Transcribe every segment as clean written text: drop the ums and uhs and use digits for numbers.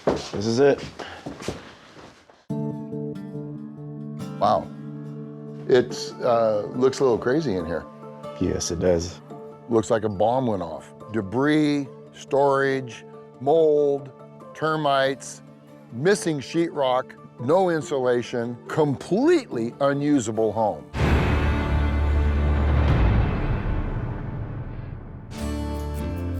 This is it. Wow. It looks a little crazy in here. Yes, it does. Looks like a bomb went off. Debris, storage, mold, termites, missing sheetrock, no insulation, completely unusable home.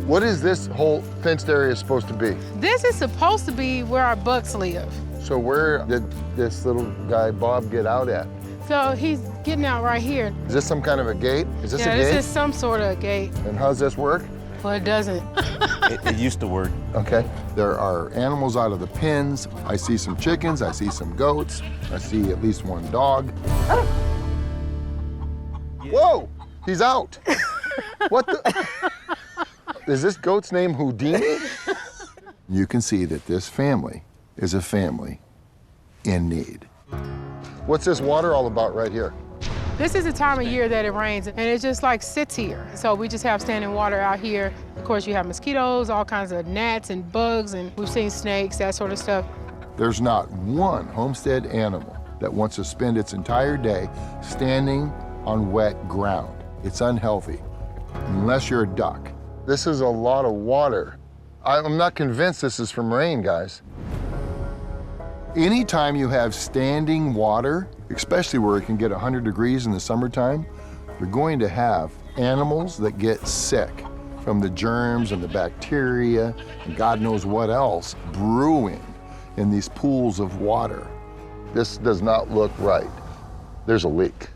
What is this whole fenced area supposed to be? This is supposed to be where our bucks live. So where did this little guy, Bob, get out at? So he's getting out right here. Is this some kind of a gate? Is this a gate? This is some sort of gate. And how's this work? Well, it doesn't. It used to work. Okay. There are animals out of the pens. I see some chickens, I see some goats, I see at least one dog. Whoa, he's out. What the? Is this goat's name Houdini? You can see that this family is a family in need. What's this water all about right here? This is the time of year that it rains, and it just like sits here. So we just have standing water out here. Of course, you have mosquitoes, all kinds of gnats and bugs, and we've seen snakes, that sort of stuff. There's not one homestead animal that wants to spend its entire day standing on wet ground. It's unhealthy, unless you're a duck. This is a lot of water. I'm not convinced this is from rain, guys. Anytime you have standing water, especially where it can get 100 degrees in the summertime, you're going to have animals that get sick from the germs and the bacteria and God knows what else brewing in these pools of water. This does not look right. There's a leak.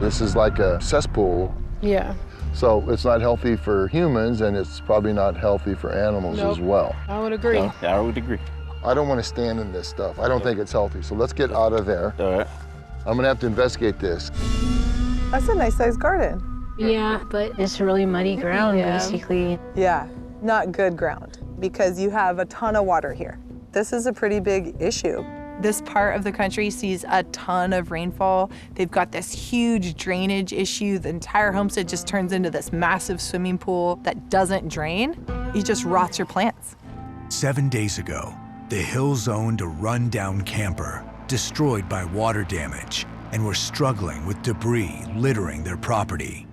This is like a cesspool. Yeah. So it's not healthy for humans, and it's probably not healthy for animals as well. I would agree. No, I would agree. I don't want to stand in this stuff. I don't think it's healthy. So let's get out of there. All right. I'm gonna have to investigate this. That's a nice sized garden. Yeah, but it's really muddy ground, basically. Yeah, not good ground because you have a ton of water here. This is a pretty big issue. This part of the country sees a ton of rainfall. They've got this huge drainage issue. The entire homestead just turns into this massive swimming pool that doesn't drain. It just rots your plants. 7 days ago, the Hills owned a run-down camper, destroyed by water damage, and were struggling with debris littering their property.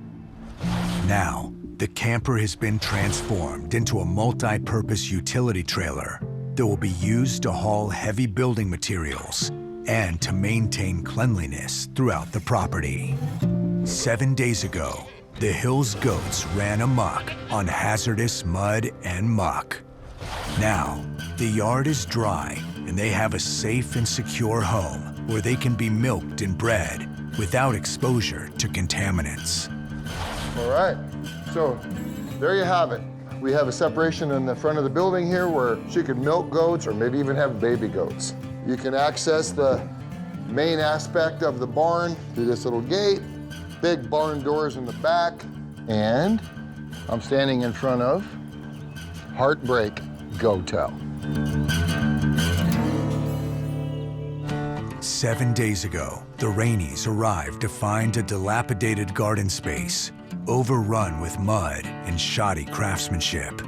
Now, the camper has been transformed into a multi-purpose utility trailer that will be used to haul heavy building materials and to maintain cleanliness throughout the property. 7 days ago, the Hills goats ran amok on hazardous mud and muck. Now, the yard is dry and they have a safe and secure home where they can be milked and bred without exposure to contaminants. All right, so there you have it. We have a separation in the front of the building here where she could milk goats or maybe even have baby goats. You can access the main aspect of the barn through this little gate, big barn doors in the back, and I'm standing in front of Heartbreak Go-Tell. 7 days ago, the Raneys arrived to find a dilapidated garden space, overrun with mud and shoddy craftsmanship.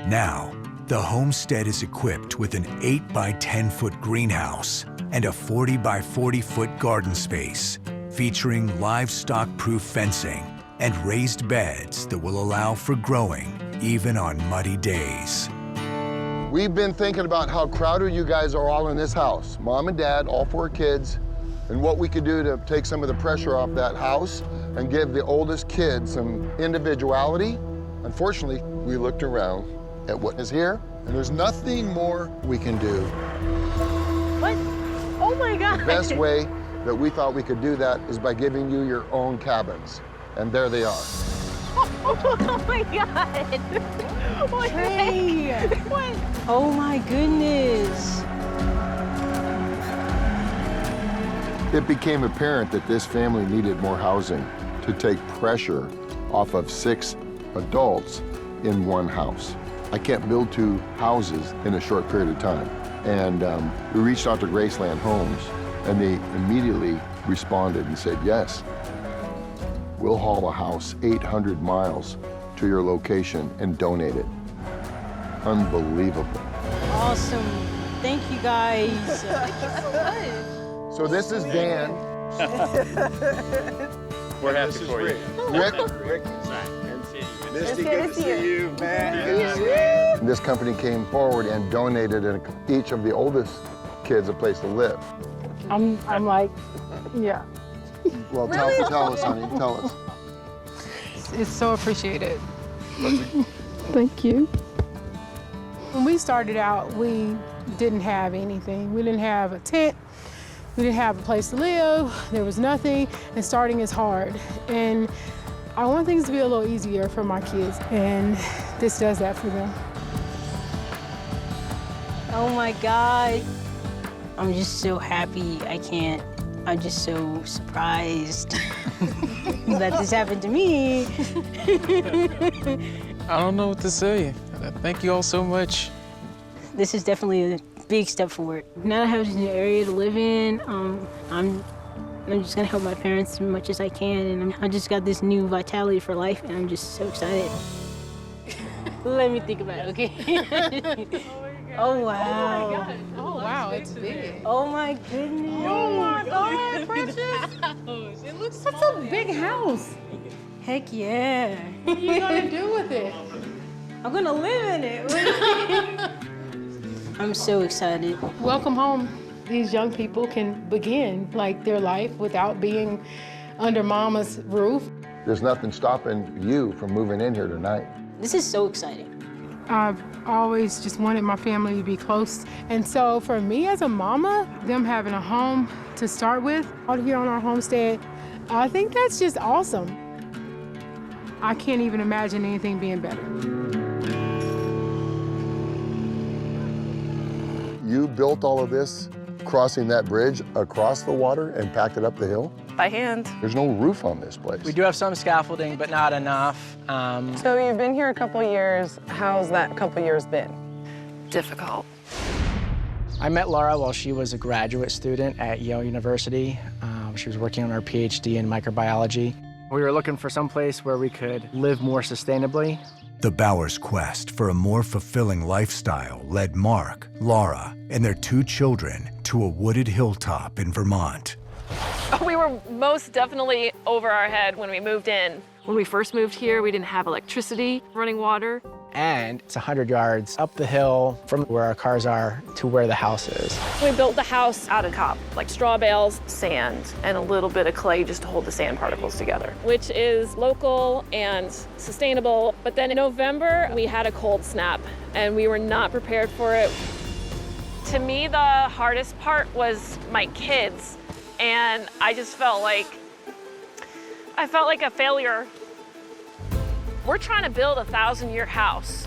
Now, the homestead is equipped with an 8 by 10 foot greenhouse and a 40 by 40 foot garden space, featuring livestock-proof fencing and raised beds that will allow for growing even on muddy days. We've been thinking about how crowded you guys are all in this house. Mom and Dad, all 4 kids, and what we could do to take some of the pressure off that house and give the oldest kid some individuality. Unfortunately, we looked around at what is here, and there's nothing more we can do. What? Oh my God. The best way that we thought we could do that is by giving you your own cabins. And there they are. Oh my God. What? Hey. What? Oh my goodness. It became apparent that this family needed more housing to take pressure off of 6 adults in one house. I can't build 2 houses in a short period of time. And we reached out to Graceland Homes, and they immediately responded and said, yes, we'll haul a house 800 miles to your location and donate it. Unbelievable. Awesome. awesome. Thank you guys. So this is Dan. We're happy for you. Rick. Misty, good to see you, man. This company came forward and donated each of the oldest kids a place to live. I'm like, yeah. Well, tell us, honey. Tell us. It's so appreciated. Thank you. When we started out, we didn't have anything. We didn't have a tent. We didn't have a place to live. There was nothing, and starting is hard. And I want things to be a little easier for my kids, and this does that for them. Oh my God. I'm just so happy. I'm just so surprised that this happened to me. I don't know what to say. Thank you all so much. This is definitely a big step forward. Now that I have this new area to live in, I'm just gonna help my parents as much as I can, and I just got this new vitality for life, and I'm just so excited. Let me think about it, okay? Oh, wow. Oh my God. Oh wow, it's big. Oh my goodness. Oh my God, Precious. It looks such a big house. Heck yeah. What are you gonna do with it? I'm gonna live in it. I'm so excited. Welcome home. These young people can begin like their life without being under mama's roof. There's nothing stopping you from moving in here tonight. This is so exciting. I've always just wanted my family to be close. And so for me as a mama, them having a home to start with out here on our homestead, I think that's just awesome. I can't even imagine anything being better. You built all of this crossing that bridge across the water and packed it up the hill? By hand. There's no roof on this place. We do have some scaffolding, but not enough. So you've been here a couple years. How's that couple years been? Difficult. I met Laura while she was a graduate student at Yale University. She was working on her PhD in microbiology. We were looking for some place where we could live more sustainably. The Bowers' quest for a more fulfilling lifestyle led Mark, Laura, and their 2 children to a wooded hilltop in Vermont. We were most definitely over our head when we moved in. When we first moved here, we didn't have electricity, running water. And it's 100 yards up the hill from where our cars are to where the house is. We built the house out of cob, like straw bales, sand, and a little bit of clay just to hold the sand particles together, which is local and sustainable. But then in November, we had a cold snap, and we were not prepared for it. To me, the hardest part was my kids, and I just felt like a failure. We're trying to build a 1,000-year house,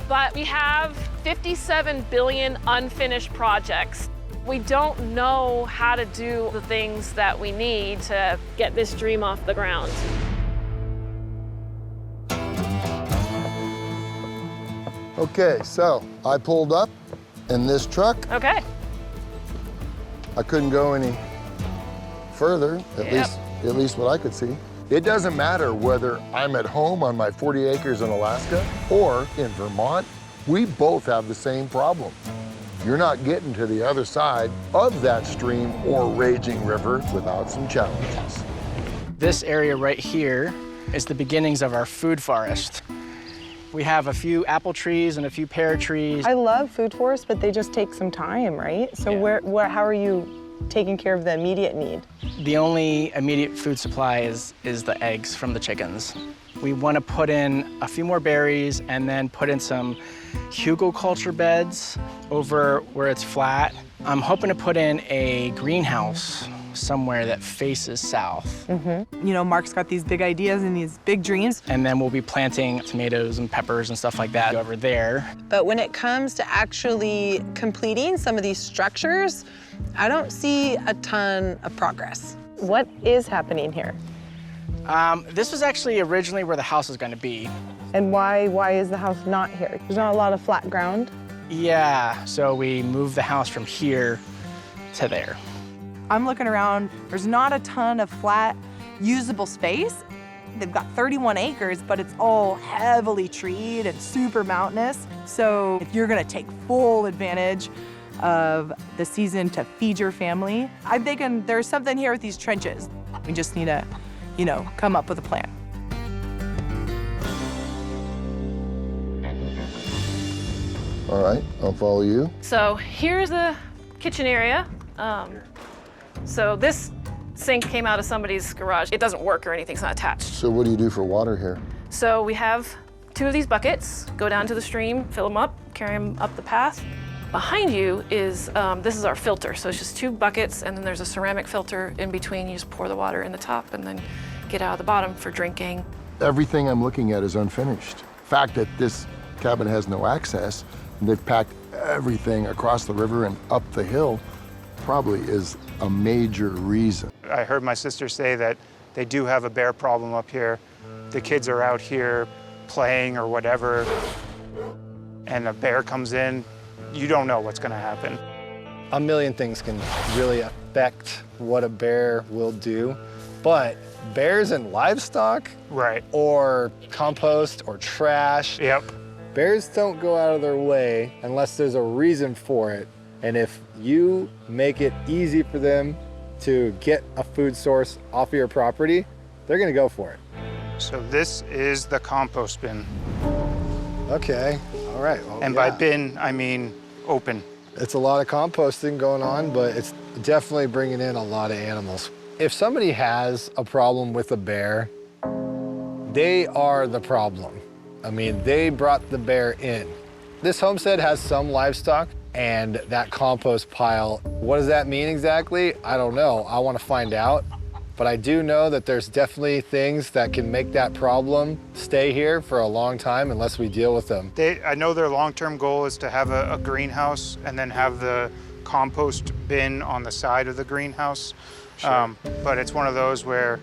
but we have 57 billion unfinished projects. We don't know how to do the things that we need to get this dream off the ground. Okay, so I pulled up in this truck. Okay. I couldn't go any further, at least what I could see. It doesn't matter whether I'm at home on my 40 acres in Alaska or in Vermont, we both have the same problem. You're not getting to the other side of that stream or raging river without some challenges. This area right here is the beginnings of our food forest. We have a few apple trees and a few pear trees. I love food forests, but they just take some time, right? So how are you taking care of the immediate need? The only immediate food supply is the eggs from the chickens. We want to put in a few more berries and then put in some hugelkultur beds over where it's flat. I'm hoping to put in a greenhouse somewhere that faces south. Mm-hmm. You know, Mark's got these big ideas and these big dreams. And then we'll be planting tomatoes and peppers and stuff like that over there. But when it comes to actually completing some of these structures, I don't see a ton of progress. What is happening here? This was actually originally where the house was going to be. And why is the house not here? There's not a lot of flat ground? Yeah, so we moved the house from here to there. I'm looking around, there's not a ton of flat, usable space. They've got 31 acres, but it's all heavily treed and super mountainous. So if you're gonna take full advantage of the season to feed your family, I'm thinking there's something here with these trenches. We just need to, come up with a plan. All right, I'll follow you. So here's the kitchen area. So this sink came out of somebody's garage. It doesn't work or anything, it's not attached. So what do you do for water here? So we have 2 of these buckets, go down to the stream, fill them up, carry them up the path. Behind you is, this is our filter. So it's just 2 buckets and then there's a ceramic filter in between. You just pour the water in the top and then get out of the bottom for drinking. Everything I'm looking at is unfinished. The fact that this cabin has no access, and they've packed everything across the river and up the hill, probably is a major reason. I heard my sister say that they do have a bear problem up here. The kids are out here playing or whatever, and a bear comes in, you don't know what's gonna happen. A million things can really affect what a bear will do, but bears and livestock, right, or compost or trash, yep. Bears don't go out of their way unless there's a reason for it. And if you make it easy for them to get a food source off of your property, they're gonna go for it. So this is the compost bin. Okay, all right. Well, and by bin, I mean open. It's a lot of composting going on, but it's definitely bringing in a lot of animals. If somebody has a problem with a bear, they are the problem. I mean, they brought the bear in. This homestead has some livestock, and that compost pile, what does that mean exactly? I don't know. I want to find out. But I do know that there's definitely things that can make that problem stay here for a long time unless we deal with them. I know their long-term goal is to have a greenhouse and then have the compost bin on the side of the greenhouse. Sure. But it's one of those where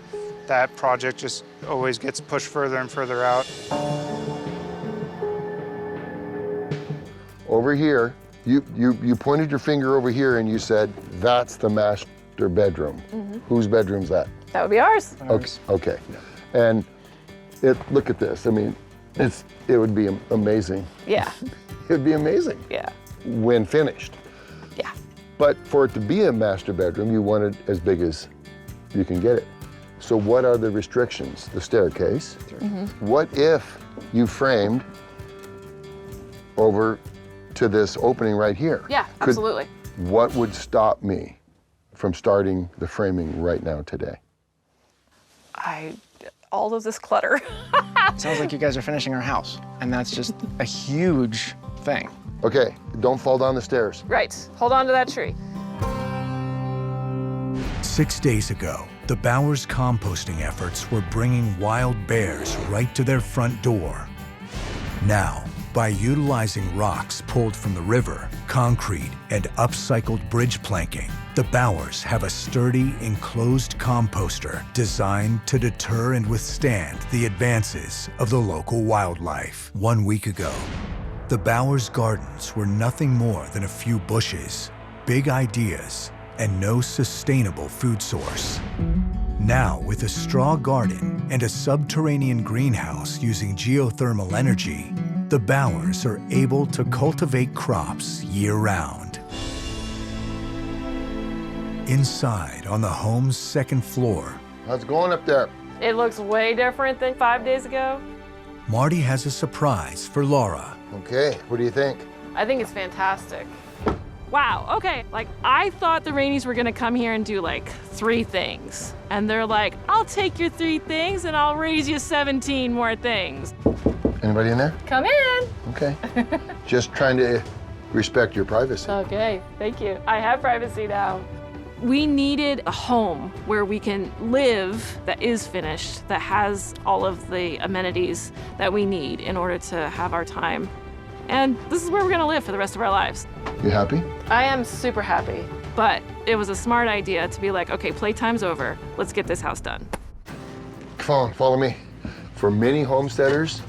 that project just always gets pushed further and further out. Over here, you pointed your finger over here and you said, that's the master bedroom. Mm-hmm. Whose bedroom's that? That would be ours. Okay. And look at this. I mean, it would be amazing. Yeah. It would be amazing. Yeah. When finished. Yeah. But for it to be a master bedroom, you want it as big as you can get it. So what are the restrictions? The staircase. Mm-hmm. What if you framed over to this opening right here? Yeah, absolutely. What would stop me from starting the framing right now today? All of this clutter. Sounds like you guys are finishing our house, and that's just a huge thing. Okay, don't fall down the stairs. Right, hold on to that tree. 6 days ago, the Bowers composting efforts were bringing wild bears right to their front door. Now, by utilizing rocks pulled from the river, concrete, and upcycled bridge planking, the Bowers have a sturdy, enclosed composter designed to deter and withstand the advances of the local wildlife. 1 week ago, the Bowers gardens were nothing more than a few bushes, big ideas, and no sustainable food source. Now, with a straw garden and a subterranean greenhouse using geothermal energy, the Bowers are able to cultivate crops year-round. Inside, on the home's second floor, how's it going up there? It looks way different than 5 days ago. Marty has a surprise for Laura. Okay, what do you think? I think it's fantastic. Wow, okay. Like, I thought the Raneys were gonna come here and do like 3 things. And they're like, I'll take your 3 things and I'll raise you 17 more things. Anybody in there? Come in. Okay. Just trying to respect your privacy. Okay, thank you. I have privacy now. We needed a home where we can live that is finished, that has all of the amenities that we need in order to have our time. And this is where we're gonna live for the rest of our lives. You happy? I am super happy, but it was a smart idea to be like, okay, playtime's over. Let's get this house done. Come on, follow me. For many homesteaders,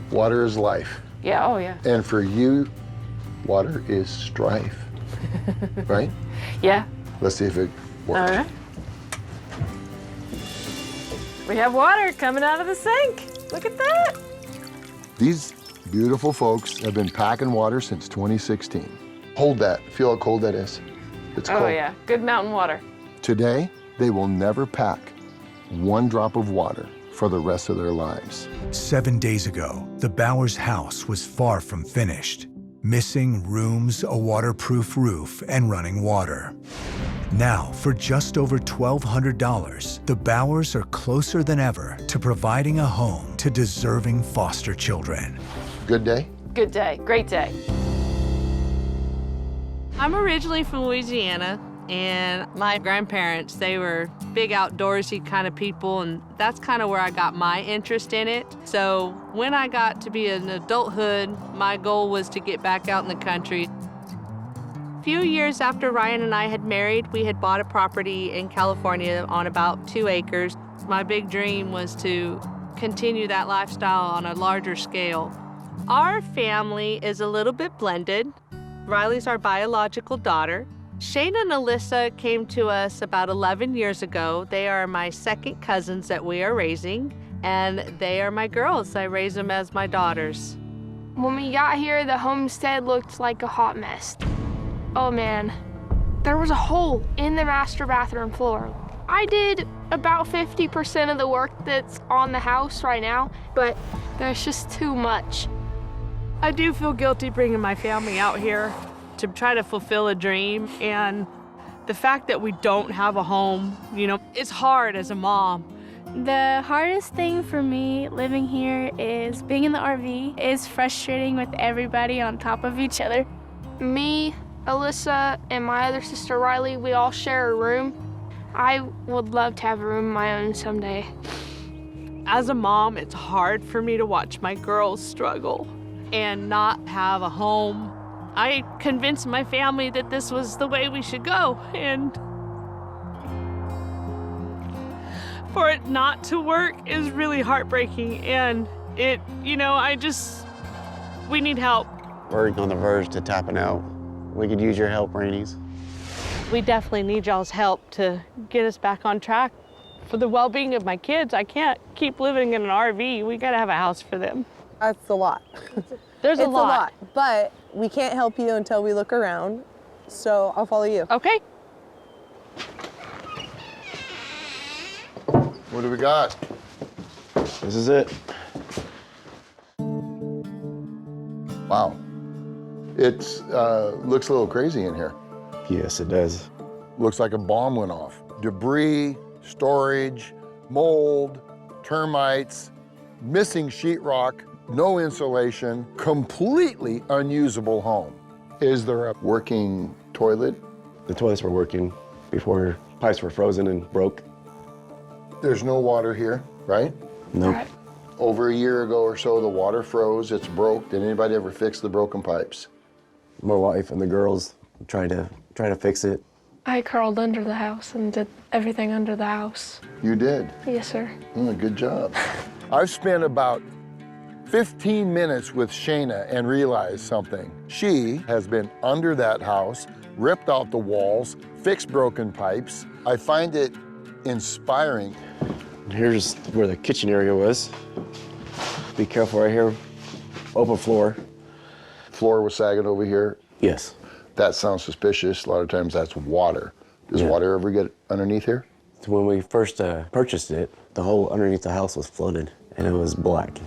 water is life. Yeah, oh yeah. And for you, water is strife, right? Yeah. Let's see if it works. All right. We have water coming out of the sink. Look at that. These beautiful folks have been packing water since 2016. Hold that. Feel how cold that is. It's cold. Oh yeah, good mountain water. Today, they will never pack one drop of water for the rest of their lives. 7 days ago, the Bowers house was far from finished, missing rooms, a waterproof roof, and running water. Now, for just over $1,200, the Bowers are closer than ever to providing a home to deserving foster children. Good day? Good day, great day. I'm originally from Louisiana, and my grandparents, they were big outdoorsy kind of people, and that's kind of where I got my interest in it. So when I got to be in adulthood, my goal was to get back out in the country. A few years after Ryan and I had married, we had bought a property in California on about 2 acres. My big dream was to continue that lifestyle on a larger scale. Our family is a little bit blended. Riley's our biological daughter. Shane and Alyssa came to us about 11 years ago. They are my second cousins that we are raising, and they are my girls. I raise them as my daughters. When we got here, the homestead looked like a hot mess. Oh man, there was a hole in the master bathroom floor. I did about 50% of the work that's on the house right now, but there's just too much. I do feel guilty bringing my family out here to try to fulfill a dream, and the fact that we don't have a home, you know, it's hard as a mom. The hardest thing for me living here is being in the RV. It's frustrating with everybody on top of each other. Me, Alyssa, and my other sister Riley, we all share a room. I would love to have a room of my own someday. As a mom, it's hard for me to watch my girls struggle and not have a home. I convinced my family that this was the way we should go, and for it not to work is really heartbreaking, and we need help. We're on the verge to tapping out. We could use your help, Rainey's. We definitely need y'all's help to get us back on track. For the well-being of my kids, I can't keep living in an RV. We gotta have a house for them. That's a lot. It's a lot, but we can't help you until we look around, so I'll follow you. Okay. What do we got? This is it. Wow. It looks a little crazy in here. Yes, it does. Looks like a bomb went off. Debris, storage, mold, termites, missing sheetrock, no insulation, completely unusable home. Is there a working toilet? The toilets were working before pipes were frozen and broke. There's no water here, right? Nope. Right. Over a year ago or so, the water froze, it's broke. Did anybody ever fix the broken pipes? My wife and the girls trying to fix it. I crawled under the house and did everything under the house. You did? Yes, sir. Good job. I've spent about 15 minutes with Shayna and realized something. She has been under that house, ripped out the walls, fixed broken pipes. I find it inspiring. Here's where the kitchen area was. Be careful right here. Open floor. Floor was sagging over here. Yes. That sounds suspicious. A lot of times that's water. Does water ever get underneath here? When we first purchased it, the whole underneath the house was flooded and it was black.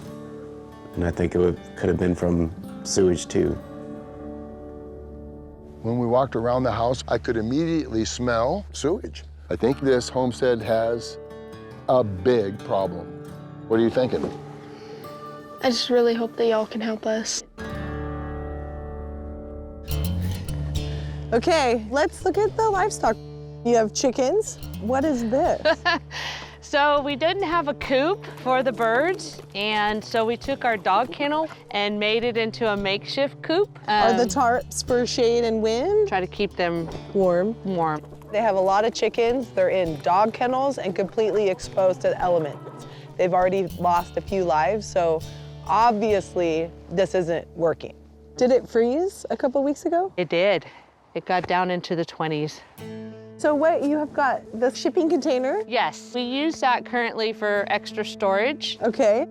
And I think it could have been from sewage too. When we walked around the house, I could immediately smell sewage. I think this homestead has a big problem. What are you thinking? I just really hope that y'all can help us. Okay, let's look at the livestock. You have chickens. What is this? So we didn't have a coop for the birds, and so we took our dog kennel and made it into a makeshift coop. Are the tarps for shade and wind? Try to keep them warm. They have a lot of chickens. They're in dog kennels and completely exposed to the elements. They've already lost a few lives, so obviously this isn't working. Did it freeze a couple weeks ago? It did. It got down into the 20s. So what, you have got the shipping container? Yes, we use that currently for extra storage. Okay.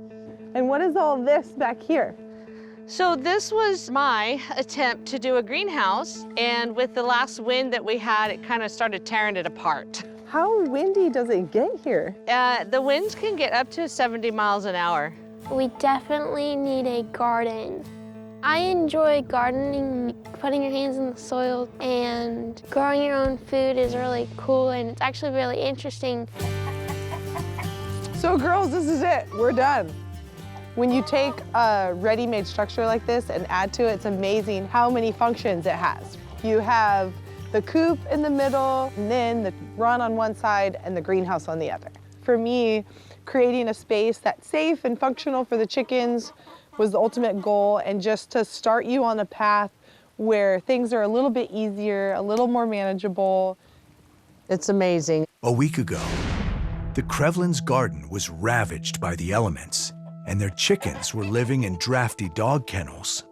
And what is all this back here? So this was my attempt to do a greenhouse, and with the last wind that we had, it kind of started tearing it apart. How windy does it get here? The winds can get up to 70 miles an hour. We definitely need a garden. I enjoy gardening, putting your hands in the soil, and growing your own food is really cool, and it's actually really interesting. So girls, this is it, we're done. When you take a ready-made structure like this and add to it, it's amazing how many functions it has. You have the coop in the middle, and then the run on one side and the greenhouse on the other. For me, creating a space that's safe and functional for the chickens was the ultimate goal, and just to start you on a path where things are a little bit easier, a little more manageable. It's amazing. A week ago, the Krevlins' garden was ravaged by the elements, and their chickens were living in drafty dog kennels.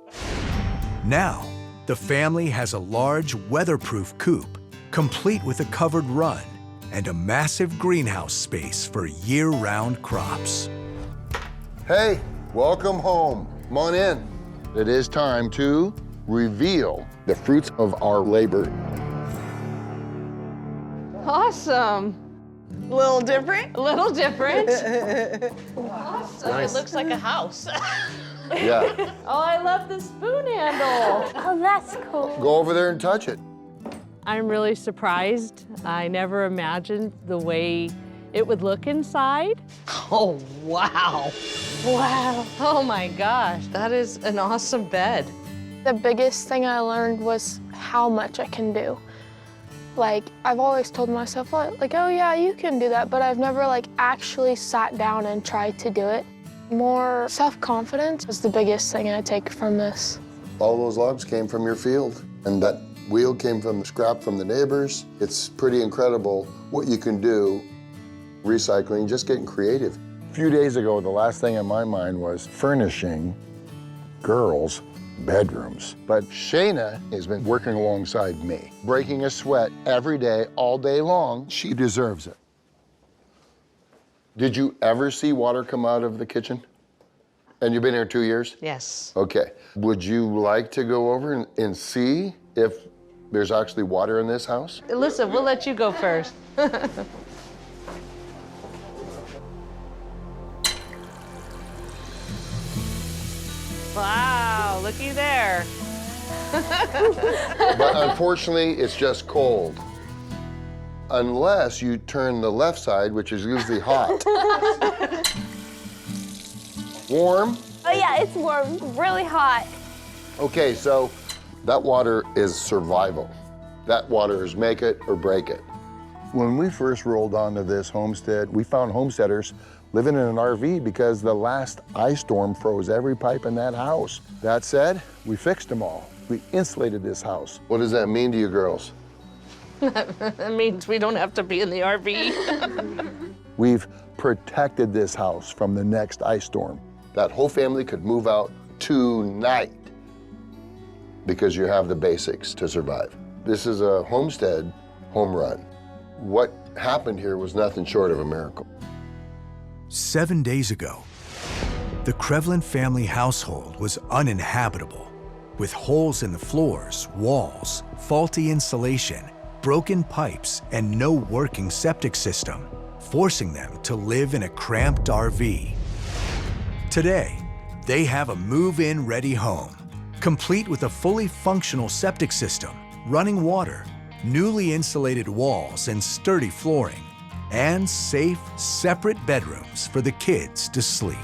Now, the family has a large weatherproof coop, complete with a covered run, and a massive greenhouse space for year-round crops. Hey, welcome home. Come on in. It is time to reveal the fruits of our labor. Awesome. A little different? A little different. Awesome. Nice. It looks like a house. Yeah. Oh, I love the spoon handle. Oh, that's cool. Go over there and touch it. I'm really surprised. I never imagined the way it would look inside. Oh, wow. Wow. Oh my gosh, that is an awesome bed. The biggest thing I learned was how much I can do. Like, I've always told myself, like, oh yeah, you can do that, but I've never like actually sat down and tried to do it. More self-confidence is the biggest thing I take from this. All those logs came from your field, and that wheel came from scrap from the neighbors. It's pretty incredible what you can do recycling, just getting creative. A few days ago, the last thing in my mind was furnishing girls' bedrooms. But Shayna has been working alongside me, breaking a sweat every day, all day long. She deserves it. Did you ever see water come out of the kitchen? And you've been here 2 years? Yes. Okay. Would you like to go over and see if there's actually water in this house? Listen, we'll let you go first. Wow, looky there. But unfortunately, it's just cold. Unless you turn the left side, which is usually hot. Warm? Oh yeah, it's warm, really hot. Okay, so that water is survival. That water is make it or break it. When we first rolled onto this homestead, we found homesteaders living in an RV because the last ice storm froze every pipe in that house. That said, we fixed them all. We insulated this house. What does that mean to you girls? That means we don't have to be in the RV. We've protected this house from the next ice storm. That whole family could move out tonight because you have the basics to survive. This is a homestead home run. What happened here was nothing short of a miracle. 7 days ago, the Krevlin family household was uninhabitable, with holes in the floors, walls, faulty insulation, broken pipes, and no working septic system, forcing them to live in a cramped RV. Today, they have a move-in ready home, complete with a fully functional septic system, running water, newly insulated walls and sturdy flooring, and safe, separate bedrooms for the kids to sleep.